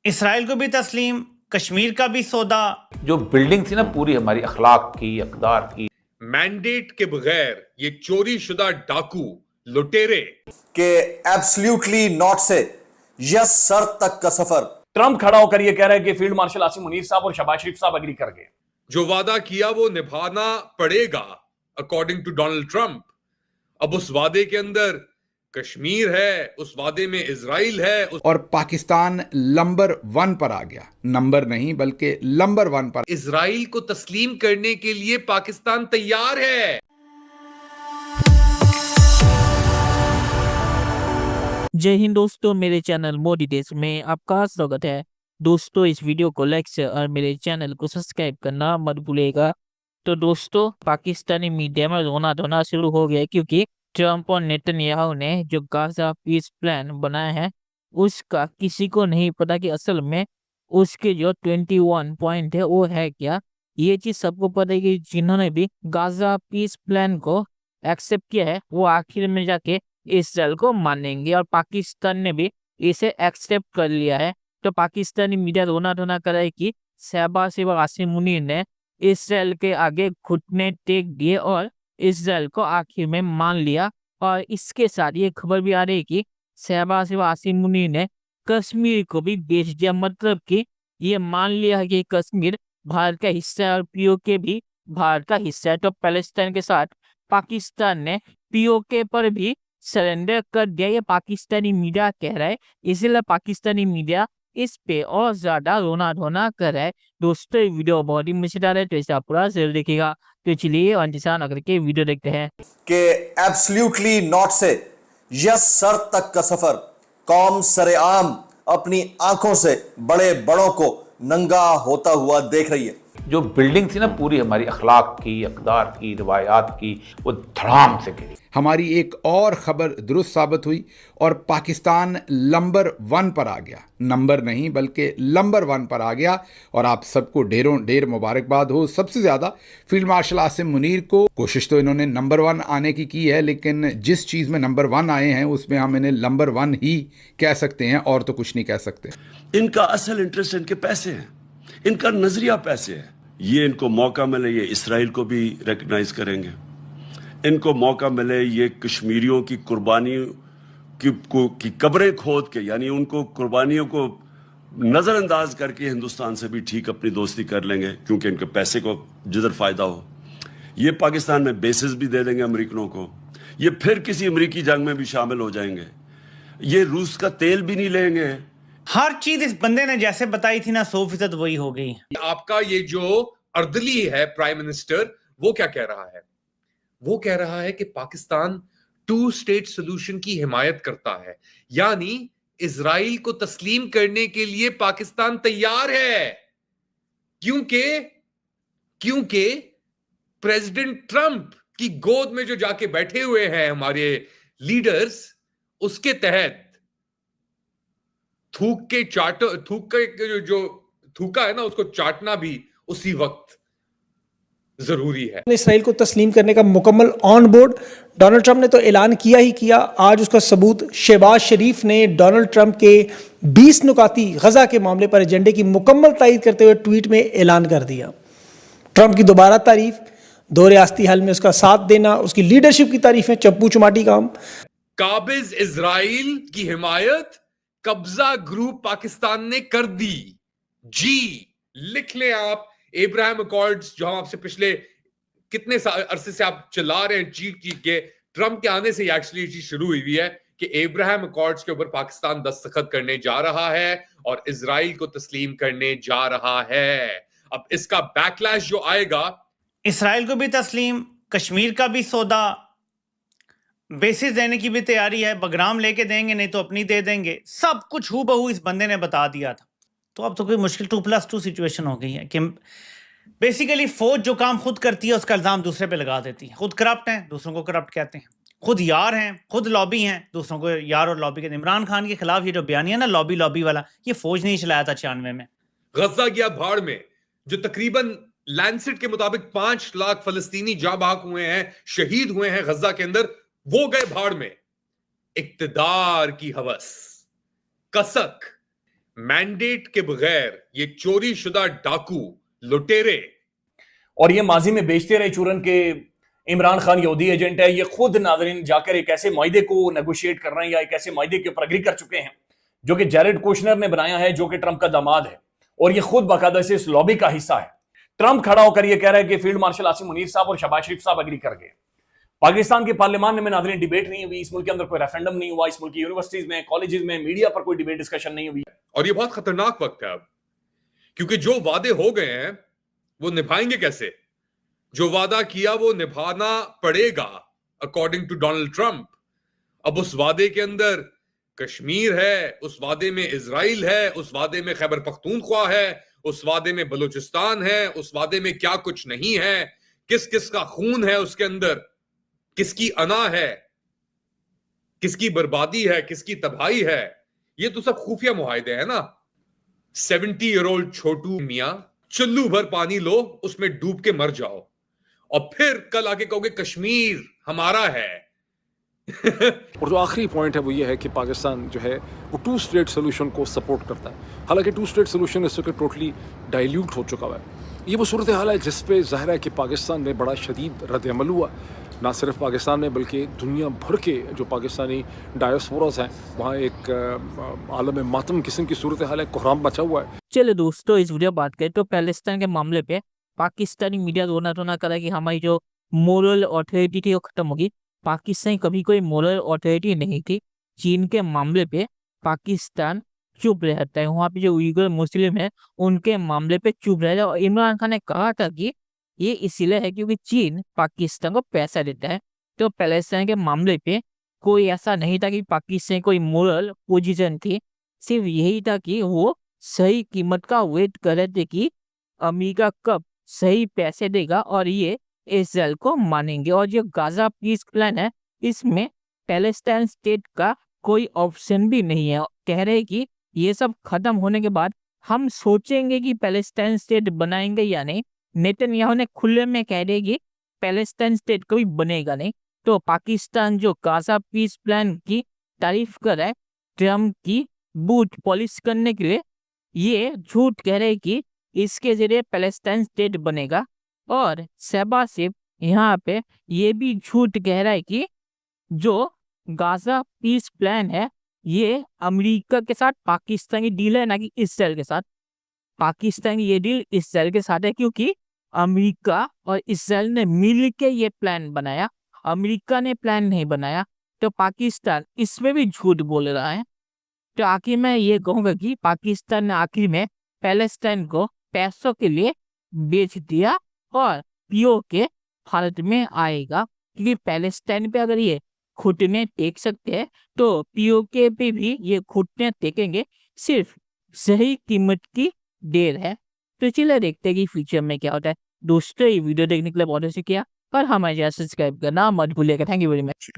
Israel को भी तस्लीम, कश्मीर का भी सौदा। जो बिल्डिंग थी ना पूरी हमारी अखलाक की, अकदार की, मैंडेट के बगैर ये चोरी शुदा डाकू लुटेरे के एब्सोल्युटली नॉट से यस सर तक का सफर। ट्रंप खड़ा होकर ये कह रहा है कि फील्ड मार्शल आसिम मुनीर साहब और शहबाज शरीफ साहब एग्री कर गए। जो वादा किया वो निभाना पड़ेगा अकॉर्डिंग टू डोनाल्ड ट्रंप। अब उस वादे के अंदर कश्मीर है, उस वादे में इजराइल है, और पाकिस्तान नंबर 1 पर आ गया। नंबर नहीं बल्कि नंबर 1 पर। इजराइल को तस्लीम करने के लिए पाकिस्तान तैयार है। जय हिंद दोस्तों, मेरे चैनल मोदी देश में आपका स्वागत है। दोस्तों, इस वीडियो को लाइक शेयर और मेरे चैनल को सब्सक्राइब करना मत भूलिएगा। तो दोस्तों, पाकिस्तानी मीडिया में रोना धोना शुरू हो गया क्योंकि ट्रंप और नेतन्याहू ने जो गाजा पीस प्लान बनाया है उसका किसी को नहीं पता कि असल में उसके जो 21 पॉइंट है वो है क्या। ये चीज सबको पता है कि जिन्होंने भी गाजा पीस प्लान को एक्सेप्ट किया है वो आखिर में जाके इसराइल को मानेंगे, और पाकिस्तान ने भी इसे एक्सेप्ट कर लिया है। तो पाकिस्तानी मीडिया रोना धोना कर रहा है कि शहबाज और आसिम मुनीर ने इसराइल के आगे घुटने टेक दिए और इसराइल को आखिर में मान लिया। और इसके साथ ये खबर भी आ रही है कि शहबाज और आसिम मुनीर ने कश्मीर को भी बेच दिया, मतलब कि ये मान लिया है कि कश्मीर भारत का हिस्सा है और पीओके भी भारत का हिस्सा है। तो पैलेस्टाइन के साथ पाकिस्तान ने पीओके पर भी सरेंडर कर दिया, ये पाकिस्तानी मीडिया कह रहा है। इसीलिए पाकिस्तानी मीडिया इस पे और ज्यादा रोना धोना कर रहा है। दोस्तों, वीडियो बहुत ही मजेदार है तो इसे आप पूरा जरूर देखिएगा। तो चलिए अंतिसान अगर के वीडियो देखते हैं। के एब्सोल्युटली नॉट से यस सर तक का सफर कौम सरेआम अपनी आंखों से बड़े बड़ों को नंगा होता हुआ देख रही है। जो बिल्डिंग थी ना पूरी हमारी अखलाक की, अकदार की, रिवायात की, वो धड़ाम से गिरी। हमारी एक और खबर दुरुस्त साबित हुई और पाकिस्तान नंबर 1 पर आ गया। नंबर नहीं बल्कि नंबर 1 पर आ गया। और आप सबको ढेरों ढेर मुबारकबाद हो। सबसे ज़्यादा फील्ड मार्शल आसिम मुनीर को। कोशिश तो इन्होंने नंबर 1 आने की है, लेकिन जिस चीज़ में नंबर 1 आए हैं उसमें हम इन्हें नंबर 1 ही कह सकते हैं और तो कुछ नहीं कह सकते। इनका असल इंटरेस्ट इनके पैसे हैं, इनका नजरिया पैसे है। ये इनको मौका मिले ये इसराइल को भी रिकग्नाइज करेंगे, इनको मौका मिले ये कश्मीरियों की कुर्बानियों की कब्रें खोद के, यानी उनको कुर्बानियों को नजरअंदाज करके हिंदुस्तान से भी ठीक अपनी दोस्ती कर लेंगे, क्योंकि इनके पैसे को जिधर फायदा हो। ये पाकिस्तान में बेसिस भी दे देंगे अमेरिकनों को, ये फिर किसी अमेरिकी जंग में भी शामिल हो जाएंगे, ये रूस का तेल भी नहीं लेंगे। हर चीज इस बंदे ने जैसे बताई थी ना 100% वही हो गई। आपका ये जो अर्दली है प्राइम मिनिस्टर, वो क्या कह रहा है? वो कह रहा है कि पाकिस्तान 2 स्टेट सोल्यूशन की हिमायत करता है, यानी इजराइल को तस्लीम करने के लिए पाकिस्तान तैयार है। क्योंकि प्रेसिडेंट ट्रंप की गोद में जो जाके बैठे हुए हैं हमारे लीडर्स, उसके तहत थूका है ना, उसको चाटना भी उसी वक्त जरूरी है। इसराइल को तस्लीम करने का मुकम्मल ऑन बोर्ड। डोनाल्ड ट्रंप ने तो ऐलान किया ही किया, आज उसका सबूत शहबाज शरीफ ने डोनाल्ड ट्रंप के 20 नुकाती गजा के मामले पर एजेंडे की मुकम्मल तायीद करते हुए ट्वीट में ऐलान कर दिया। ट्रंप की दोबारा तारीफ, 2 रियासती हल में उसका साथ देना, उसकी लीडरशिप की तारीफें, चप्पू चुमाटी काम। काबिज इजराइल की हिमायत कब्जा ग्रुप पाकिस्तान ने कर दी। जी लिख लें आप, एब्राहम अकॉर्ड्स, जो हम आपसे पिछले कितने अरसे से आप चला रहे हैं चीख चीख के, ट्रंप के आने से एक्चुअली चीज शुरू हुई है कि एब्राहम अकॉर्ड्स के ऊपर पाकिस्तान दस्तखत करने जा रहा है और इजराइल को तस्लीम करने जा रहा है। अब इसका बैकलैश जो आएगा, इसराइल को भी तस्लीम, कश्मीर का भी सौदा, बेसिस देने की भी तैयारी है, बगराम लेके देंगे नहीं तो अपनी दे देंगे, सब कुछ हूबहू इस बंदे ने बता दिया था। तो अब तो कोई मुश्किल 2+2 सिचुएशन हो गई है कि बेसिकली फौज जो काम खुद करती है उसका इल्जाम दूसरे पे लगा देती है। खुद करप्ट हैं, दूसरों को करप्ट कहते हैं, खुद यार हैं, खुद लॉबी हैं, दूसरों को यार और लॉबी कहते हैं। इमरान खान के खिलाफ ये जो बयान है ना लॉबी वाला, ये फौज ने ही चलाया था 96 में। गजा गया भाड़ में, जो तकरीबन लैंसेट के मुताबिक 5 लाख फलस्तीनी जाँ बहक हुए हैं, शहीद हुए हैं गजा के अंदर, वो गए भाड़ में। इक्तदार की हवस, कसक, मैंडेट के बगैर ये चोरी शुदा डाकू लुटेरे और ये माजी में बेचते रहे चूरन के इमरान खान यहूदी एजेंट है, ये खुद नाजरीन जाकर एक ऐसे मायदे को नेगोशिएट कर रहे हैं या एक ऐसे मायदे के ऊपर अग्री कर चुके हैं जो कि जैरेड कुशनर ने बनाया है, जो कि ट्रंप का दामाद है, और ये खुद बाकायदा से इस लॉबी का हिस्सा है। ट्रंप खड़ा होकर ये कह रहा है कि फील्ड मार्शल आसिम मुनीर साहब और शहबाज शरीफ साहब अग्री कर गए। पाकिस्तान के पार्लियामान में नाजरीन डिबेट नहीं हुई, इस मुल्क के अंदर कोई रेफरेंडम नहीं हुआ, इस मुल्क की यूनिवर्सिटीज में, कॉलेजेस में, मीडिया पर कोई डिबेट डिस्कशन नहीं हुई। और ये बहुत खतरनाक वक्त है अब, क्योंकि जो वादे हो गए हैं वो निभाएंगे कैसे? जो वादा किया वो निभाना पड़ेगा अकॉर्डिंग टू डोनाल्ड ट्रंप। अब उस वादे के अंदर कश्मीर है, उस वादे में इजराइल है, उस वादे में खैबर पख्तूनख्वा है, उस वादे में बलूचिस्तान है, उस वादे में क्या कुछ नहीं है, किस किस का खून है उसके अंदर, किसकी अना है, किसकी बर्बादी है, किसकी तबाही है। ये तो सब खुफिया मुआहिदे हैं ना। 70-year-old छोटू मियां, चुल्लू भर पानी लो, उसमें डूब के मर जाओ, और फिर कल आके कहोगे कश्मीर हमारा है। और जो आखिरी पॉइंट है वो ये है कि पाकिस्तान जो है वो 2 स्टेट सोल्यूशन को सपोर्ट करता है। हालांकि 2 स्टेट सोल्यूशन इस वक्त टोटली डाइल्यूट हो चुका हुआ है। ये वो सूरत हाल है जिस पे ज़ाहिर है कि पाकिस्तान में बड़ा शदीद रद्द-ए-अमल हुआ, ना सिर्फ पाकिस्तान में बल्कि दुनिया भर के जो पाकिस्तानी डायस्पोरास हैं वहाँ एक आलम मातम किस्म की सूरत हाल है, कोहराम मचा हुआ है। चलो दोस्तों, इस वीडियो बात करें तो पैलेस्टाइन के मामले पे पाकिस्तानी मीडिया रोना करा कि हमारी जो मोरल अथॉरिटी थी वो खत्म होगी। पाकिस्तान कभी कोई मोरल अथॉरिटी नहीं थी। चीन के मामले पे पाकिस्तान चुप रहता है, वहाँ पे जो उइगर मुस्लिम है उनके मामले पे चुप रहता है। और इमरान खान ने कहा था कि ये इसीलिए है क्योंकि चीन पाकिस्तान को पैसा देता है। तो पैलेस्टाइन के मामले पे कोई ऐसा नहीं था कि पाकिस्तान कोई मोरल पोजीशन थी, सिर्फ यही था कि वो सही कीमत का वेट कर रहे थे कि अमेरिका कब सही पैसे देगा और ये इजराइल को मानेंगे। और जो गाजा पीस प्लान है इसमें पैलेस्टाइन स्टेट का कोई ऑप्शन भी नहीं है। कह रहे कि ये सब खत्म होने के बाद हम सोचेंगे कि पैलेस्टाइन स्टेट बनाएंगे या नहीं। नेतन्याहू ने खुले में कह रहे कि पैलेस्टाइन स्टेट कभी बनेगा नहीं। तो पाकिस्तान जो गाजा पीस प्लान की तारीफ कर रहा है ट्रम्प की बूट पॉलिश करने के लिए, ये झूठ कह रहे कि इसके जरिए पैलेस्टाइन स्टेट बनेगा। और शहबाज शरीफ यहाँ पे ये भी झूठ कह रहा है कि जो गाजा पीस प्लान है ये अमेरिका के साथ पाकिस्तान की डील है, ना कि इसराइल के साथ। पाकिस्तान की ये डील इसराइल के साथ है क्योंकि अमेरिका और इसराइल ने मिल के ये प्लान बनाया, अमेरिका ने प्लान नहीं बनाया। तो पाकिस्तान इसमें भी झूठ बोल रहा है। तो आखिर मैं ये कहूँगा कि पाकिस्तान ने आखिर में पैलेस्टाइन को पैसों के लिए बेच दिया और पीओके हालत में आएगा, क्योंकि पैलेस्टाइन पे अगर ये घुटने टेक सकते हैं तो पीओके पे भी ये घुटने टेकेंगे, सिर्फ सही कीमत की देर है। तो चलिए देखते हैं कि फ्यूचर में क्या होता है। दोस्तों, ये वीडियो देखने के लिए बहुत शुक्रिया और हमारे चैनल सब्सक्राइब करना मत भूलिएगा। Thank you very much.